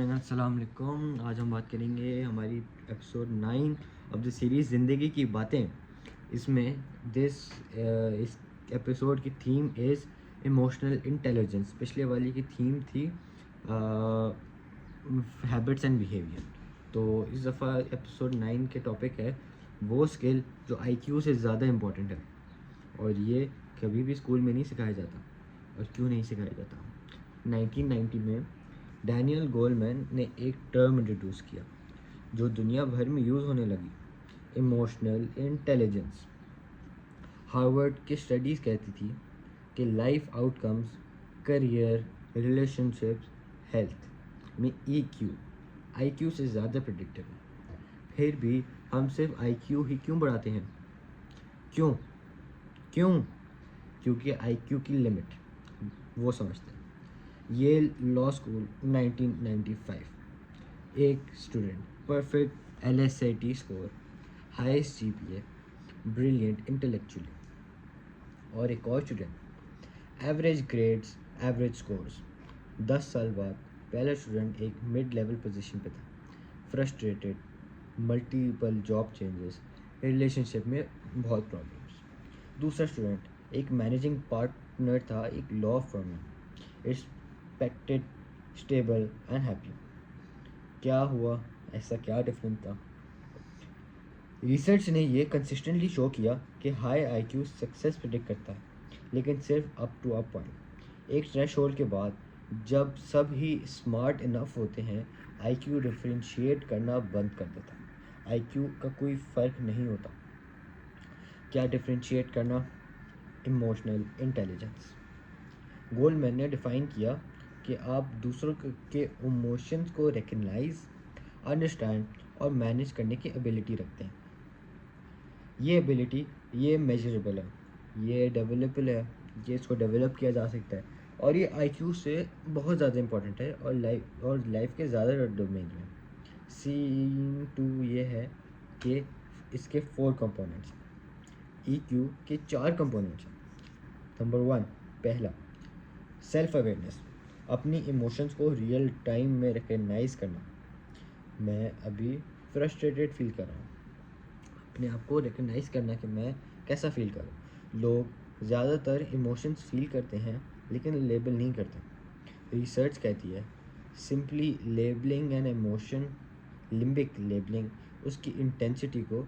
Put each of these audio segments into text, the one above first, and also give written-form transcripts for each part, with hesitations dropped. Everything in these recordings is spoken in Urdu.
مارننگ، السلام علیکم. آج ہم بات کریں گے ہماری ایپیسوڈ 9 آف دا سیریز زندگی کی باتیں. اس میں اس ایپیسوڈ کی تھیم از ایموشنل انٹیلیجنس. پچھلے والی کی تھیم تھی ہیبٹس اینڈ بیہیویئر. تو اس دفعہ ایپیسوڈ 9 کے ٹاپک ہے وہ اسکل جو آئی کیو سے زیادہ امپورٹنٹ ہے، اور یہ کبھی بھی اسکول میں نہیں سکھایا جاتا. اور کیوں نہیں سکھایا جاتا؟ 1990 میں ڈینیل گولمین نے ایک ٹرم انٹروڈیوس کیا جو دنیا بھر میں یوز ہونے لگی: ایموشنل انٹیلیجنس. ہارورڈ کی اسٹڈیز کہتی تھی کہ life out comes, career, relation ships, health میں آئی کیو سے زیادہ پریڈکٹیو ہے. پھر بھی ہم صرف آئی کیو ہی کیوں بڑھاتے ہیں؟ کیوں؟ کیونکہ آئی کیو کی لمٹ وہ سمجھتے ہیں. ییل لا اسکول 1995. ایک student perfect LSAT score, highest GPA، brilliant intellectually. اور ایک اور student average grades, average scores. 10 سال بعد پہلا اسٹوڈنٹ ایک مڈ لیول پوزیشن پہ تھا، frustrated, multiple job changes, relationship میں بہت پرابلمس. دوسرا اسٹوڈنٹ ایک مینیجنگ پارٹنر تھا ایک لا فرم میں، رسپیکٹڈ، اسٹیبل اینڈ ہیپی. کیا ہوا؟ ایسا کیا ڈفرینٹ تھا؟ ریسرچ نے یہ کنسسٹنٹلی شو کیا کہ ہائی آئی کیو سکسیس پریڈکٹ کرتا ہے، لیکن صرف اپ ٹو اپ پوائنٹ. ایک تھریش ہولڈ کے بعد جب سب ہی اسمارٹ انف ہوتے ہیں، آئی کیو ڈفرینشیٹ کرنا بند کر دیتا ہے. آئی کیو کا کوئی فرق نہیں ہوتا. کیا ڈفرینشیٹ کرنا؟ Emotional intelligence. گولمین نے ڈیفائن کیا کہ آپ دوسروں کے ایموشنز کو ریکگنائز، انڈرسٹینڈ اور مینیج کرنے کی ایبلٹی رکھتے ہیں. یہ ایبلٹی یہ میجریبل ہے، یہ ڈیولپبل ہے، یہ اس کو ڈیولپ کیا جا سکتا ہے، اور یہ آئی کیو سے بہت زیادہ امپورٹنٹ ہے اور لائف کے زیادہ ڈومین میں. سین 2 یہ ہے کہ اس کے 4 کمپوننٹس ہیں. ای کیو کے 4 کمپوننٹس ہیں. نمبر 1، پہلا سیلف اویئرنیس، اپنی ایموشنز کو ریئل ٹائم میں ریکگنائز کرنا. میں ابھی فرسٹریٹڈ فیل کر رہا ہوں، اپنے آپ کو ریکگنائز کرنا کہ میں کیسا فیل کروں. لوگ زیادہ تر ایموشنز فیل کرتے ہیں لیکن لیبل نہیں کرتے. ریسرچ کہتی ہے simply labelling an emotion, limbic labelling, اس کی انٹینسٹی کو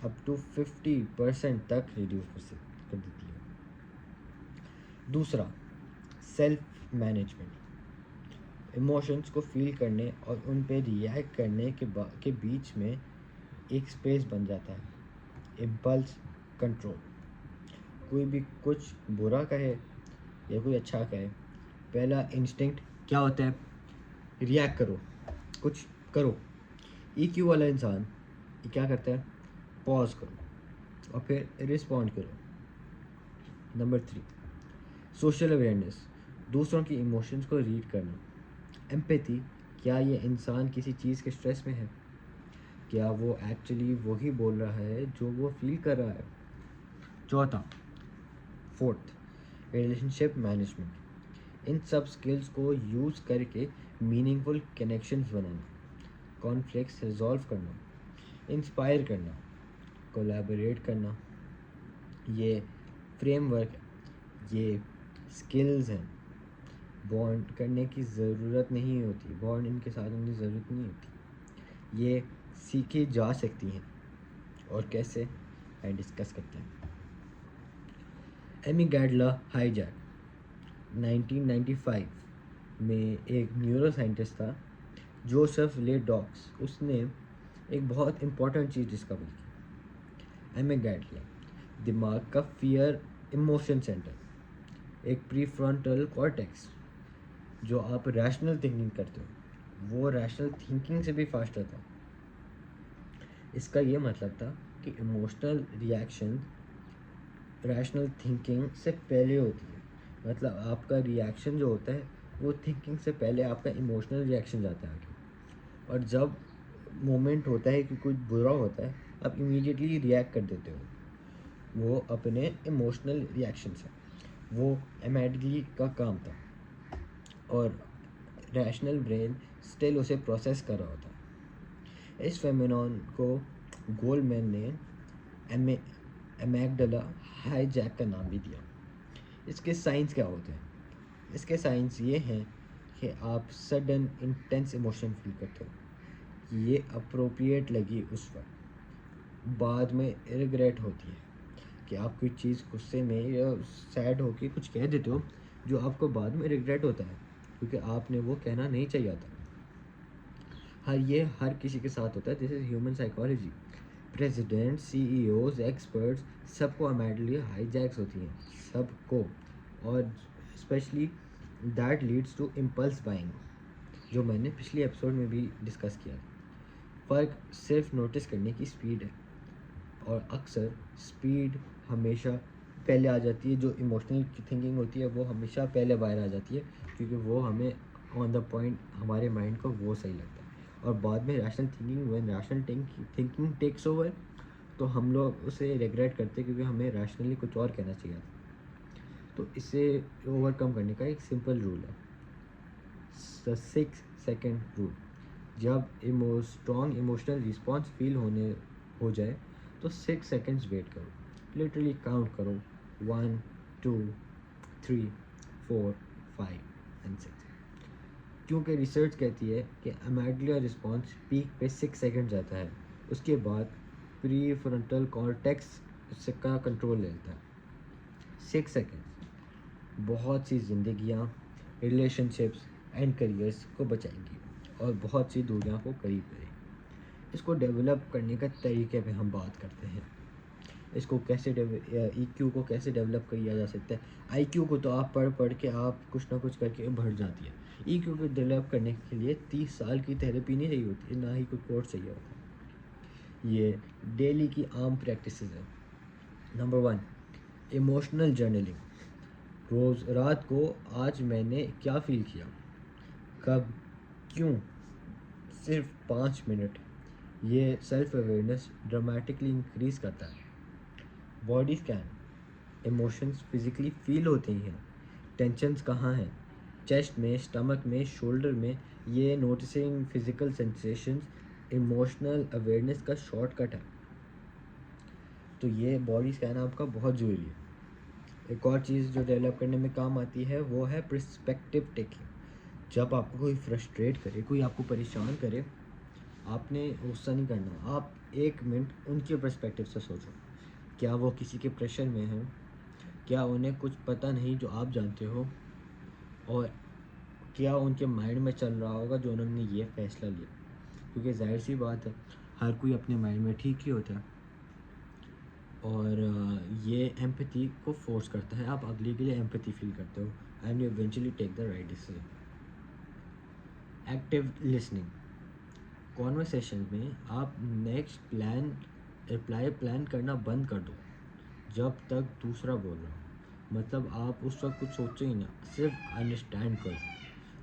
اپ ٹو 50% تک ریڈیوس کر دیتی ہے. دوسرا، سیلف مینجمنٹ، ایموشنز کو فیل کرنے اور ان پہ ریئیکٹ کرنے کے بیچ میں ایک اسپیس بن جاتا ہے. Impulse control. کوئی بھی کچھ برا کہے یا کوئی اچھا کہے، پہلا انسٹنکٹ کیا ہوتا ہے؟ ریئیکٹ کرو، کچھ کرو. ای کیو والا انسان کیا کرتا ہے؟ پاز کرو اور پھر رسپونڈ کرو. نمبر 3، سوشل اویئرنیس، دوسروں کی ایموشنز کو ریڈ کرنا. ایمپیتھی، کیا یہ انسان کسی چیز کے اسٹریس میں ہے؟ کیا وہ ایکچولی وہی بول رہا ہے جو وہ فیل کر رہا ہے؟ چوتھا، فورتھ، ریلیشن شپ مینجمنٹ. ان سب اسکلس کو یوز کر کے میننگ فل کنیکشنز بنانا، کانفلکٹس ریزالو کرنا، انسپائر کرنا، کولیبوریٹ کرنا. یہ فریم ورک ہے، یہ اسکلز ہیں. بانڈ کرنے کی ضرورت نہیں ہوتی، بانڈ ان کے ساتھ ہونے کی ضرورت نہیں ہوتی. یہ سیکھی جا سکتی ہیں. اور کیسے؟ آئے ڈسکس کرتے ہیں. ایمی گیڈلا ہائیجیک 1995 میں ایک نیورو سائنٹسٹ تھا، جوسف لے ڈاکس. اس نے ایک بہت امپورٹنٹ چیز ڈسکور کی. ایمی گیڈلا دماغ کا فیئر ایموشن سینٹر، ایک پری فرونٹل کارٹیکس. جو آپ ریشنل تھنکنگ کرتے ہو وہ ریشنل تھنکنگ سے بھی فاسٹر تھا. اس کا یہ مطلب تھا کہ ایموشنل ریئیکشن ریشنل تھنکنگ سے پہلے ہوتی ہے. مطلب آپ کا ریئیکشن جو ہوتا ہے وہ تھنکنگ سے پہلے آپ کا ایموشنل ریئیکشن جاتا ہے آگے. اور جب مومنٹ ہوتا ہے کہ کچھ برا ہوتا ہے، آپ امیڈیٹلی ریئیکٹ کر دیتے ہو. وہ اپنے ایموشنل ریئیکشن سے، وہ امیڈیٹلی کا کام تھا. اور ریشنل برین اسٹل اسے پروسیس کر رہا ہوتا ہے. اس فیمینون کو گولڈمین نے امیگڈلا ہائی جیک کا نام بھی دیا. اس کے سائنس کیا ہوتے ہیں؟ اس کے سائنس یہ ہیں کہ آپ سڈن انٹینس ایموشن فیل کرتے ہو. یہ اپروپریٹ لگی اس وقت، بعد میں ریگریٹ ہوتی ہے کہ آپ کوئی چیز غصے میں یا سیڈ ہو کے کچھ کہہ دیتے ہو جو آپ کو بعد میں ریگریٹ ہوتا ہے کیونکہ آپ نے وہ کہنا نہیں چاہیے تھا. یہ ہر کسی کے ساتھ ہوتا ہے. This is human psychology. President, CEOs, experts, سب کو امیڈلی ہائی جیکس ہوتی ہیں، سب کو. اور especially that leads to impulse buying, جو میں نے پچھلی ایپیسوڈ میں بھی ڈسکس کیا. فرق صرف نوٹس کرنے کی اسپیڈ ہے، اور اکثر اسپیڈ ہمیشہ پہلے آ جاتی ہے. جو ایموشنل تھنکنگ ہوتی ہے وہ ہمیشہ پہلے باہر آ جاتی ہے کیونکہ وہ ہمیں آن دا پوائنٹ ہمارے مائنڈ کو وہ صحیح لگتا ہے. اور بعد میں rational thinking, when rational thinking takes over تو ہم لوگ اسے ریگریٹ کرتے کیونکہ ہمیں ریشنلی کچھ اور کہنا چاہیے. تو اسے اوور کم کرنے کا ایک سمپل رول ہے، 6 سیکنڈ رول. جب اسٹرانگ ایموشنل رسپانس فیل ہو جائے تو 6 سیکنڈز ویٹ کرو. لٹرلی کاؤنٹ کرو، 1 2 3 4 5 اینڈ 6. کیونکہ ریسرچ کہتی ہے کہ امیگڈلا رسپانس پیک پہ 6 سیکنڈ جاتا ہے، اس کے بعد پری فرنٹل کارٹیکس اس کا کنٹرول لیتا ہے. 6 سیکنڈ بہت سی زندگیاں، ریلیشن شپس اینڈ کریئرس کو بچائیں گی اور بہت سی دوریاں کو قریب کریں گی. اس کو ڈیولپ کرنے کا طریقے پہ ہم بات کرتے ہیں. اس کو کیسے ای کیو کو کیسے ڈیولپ کیا جا سکتا ہے. آئی کیو کو تو آپ پڑھ کے آپ کچھ نہ کچھ کر کے بڑھ جاتی ہے. ای کیو کو ڈیولپ کرنے کے لیے 30 سال کی تھیراپی نہیں چاہیے ہوتی ہے، نہ ہی کوئی کورس چاہیے ہوتا ہے. یہ ڈیلی کی عام پریکٹسز ہیں. Number 1، emotional journaling. روز رات کو آج میں نے کیا فیل کیا، کب، کیوں، صرف 5 منٹ. یہ سیلف اویئرنیس ڈرامیٹکلی انکریز کرتا ہے. Body scan. ایموشنز فزیکلی فیل ہوتے ہی ہیں. ٹینشنز کہاں ہیں؟ چیسٹ میں، اسٹمک میں، شولڈر میں. یہ noticing physical sensations emotional awareness کا شارٹ کٹ ہے. تو یہ باڈی اسکین آپ کا بہت ضروری ہے. ایک اور چیز جو ڈیولپ کرنے میں کام آتی ہے وہ ہے پرسپیکٹیو ٹیکنگ. جب آپ کو کوئی فرسٹریٹ کرے، کوئی آپ کو پریشان کرے، آپ نے غصہ نہیں کرنا. آپ 1 منٹ ان کے پرسپیکٹیو سے سوچو. کیا وہ کسی کے پریشر میں ہیں؟ کیا انہیں کچھ پتہ نہیں جو آپ جانتے ہو؟ اور کیا ان کے مائنڈ میں چل رہا ہوگا جو انہوں نے یہ فیصلہ لیا؟ کیونکہ ظاہر سی بات ہے ہر کوئی اپنے مائنڈ میں ٹھیک ہی ہوتا ہے. اور یہ ایمپتھی کو فورس کرتا ہے. آپ اگلے کے لیے ایمپتھی فیل کرتے ہو and you eventually take the right decision. Active listening. Conversation میں آپ نیکسٹ رپلائی پلان کرنا بند کر دو جب تک دوسرا بول رہا ہو. مطلب آپ اس وقت کچھ سوچو ہی نہ، صرف انڈرسٹینڈ کرو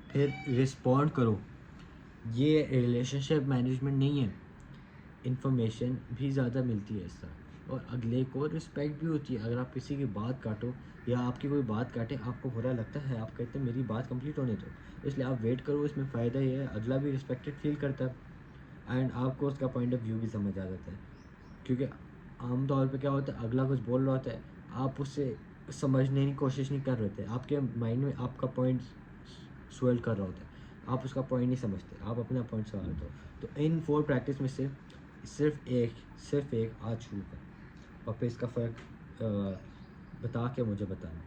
پھر رسپونڈ کرو. یہ ریلیشن شپ مینجمنٹ نہیں ہے. انفارمیشن بھی زیادہ ملتی ہے اس طرح، اور اگلے کو رسپیکٹ بھی ہوتی ہے. اگر آپ کسی کی بات کاٹو یا آپ کی کوئی بات کاٹے، آپ کو برا لگتا ہے، آپ کہتے ہیں میری بات کمپلیٹ ہونے دو. اس لیے آپ ویٹ کرو. اس میں فائدہ یہ ہے اگلا بھی رسپیکٹڈ فیل کرتا ہے اینڈ آپ کو اس کا پوائنٹ آف ویو بھی سمجھ آ جاتا ہے. کیونکہ عام طور پہ کیا ہوتا ہے، اگلا کچھ بول رہا ہوتا ہے، آپ اس سے سمجھنے کی کوشش نہیں کر رہے ہوتے. آپ کے مائنڈ میں آپ کا پوائنٹ سویل کر رہا ہوتا ہے، آپ اس کا پوائنٹ نہیں سمجھتے، آپ اپنا پوائنٹ سوال ہوتے ہو. تو ان 4 پریکٹس میں سے صرف ایک آج شروع کر اور پھر اس کا فرق بتا کے مجھے بتانا.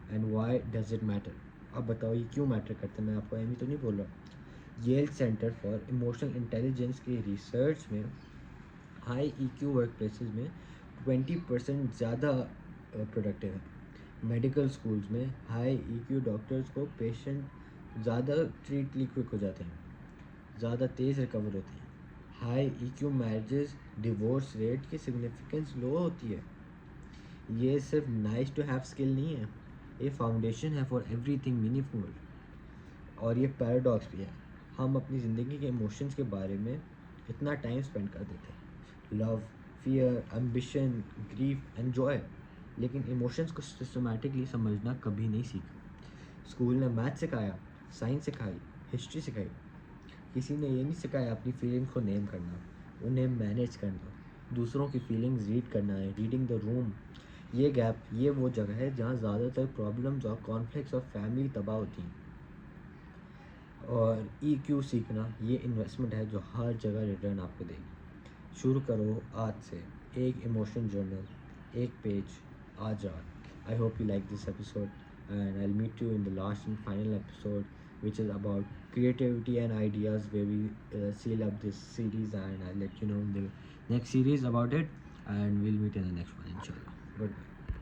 And why does it matter. اب بتاؤ یہ کیوں میٹر کرتا ہے. میں آپ کو ایم ہی تو نہیں بول رہا. ییل سینٹر فار ایموشنل انٹیلیجنس کی ریسرچ میں ہائی ای کیو ورک پلیسز میں 20% زیادہ پروڈکٹیو ہے. میڈیکل اسکولز میں ہائی ای کیو ڈاکٹرز کو پیشنٹ زیادہ ٹریٹلی کوئک ہو جاتے ہیں، زیادہ تیز ریکور ہوتے ہیں. ہائی ای کیو میرجز ڈیورس ریٹ کی سگنیفیکنس لو ہوتی ہے. یہ صرف نائس ٹو ہیو اسکل نہیں ہے، یہ فاؤنڈیشن ہے فار ایوری تھنگ میننگ فل. اور یہ پیراڈاکس بھی ہے. ہم اپنی زندگی کے ایموشنز کے بارے میں اتنا ٹائم اسپینڈ کر دیتے ہیں، love, fear, ambition, grief and joy, لیکن ایموشنز کو سسٹمیٹکلی سمجھنا کبھی نہیں سیکھا. اسکول نے میتھ سکھایا، سائنس سکھائی، ہسٹری سکھائی، کسی نے یہ نہیں سکھایا اپنی فیلنگ کو نیم کرنا، انہیں مینیج کرنا، دوسروں کی فیلنگز ریڈ کرنا ہے، ریڈنگ دا روم. یہ گیپ، یہ وہ جگہ ہے جہاں زیادہ تر پرابلمز اور کانفلکٹس اور فیملی تباہ ہوتی ہیں. اور ای کیو سیکھنا یہ انویسٹمنٹ ہے جو ہر جگہ ریٹرن آپ کو دے گی. شروع کرو آج سے، ایک ایموشن جرنل، ایک پیج آج رات. I hope you like this episode, and I'll meet you in the last and final episode, which is about creativity and ideas, where we seal up this series, and I'll let you know in the next series about it, and we'll meet in the next one, inshallah. Goodbye.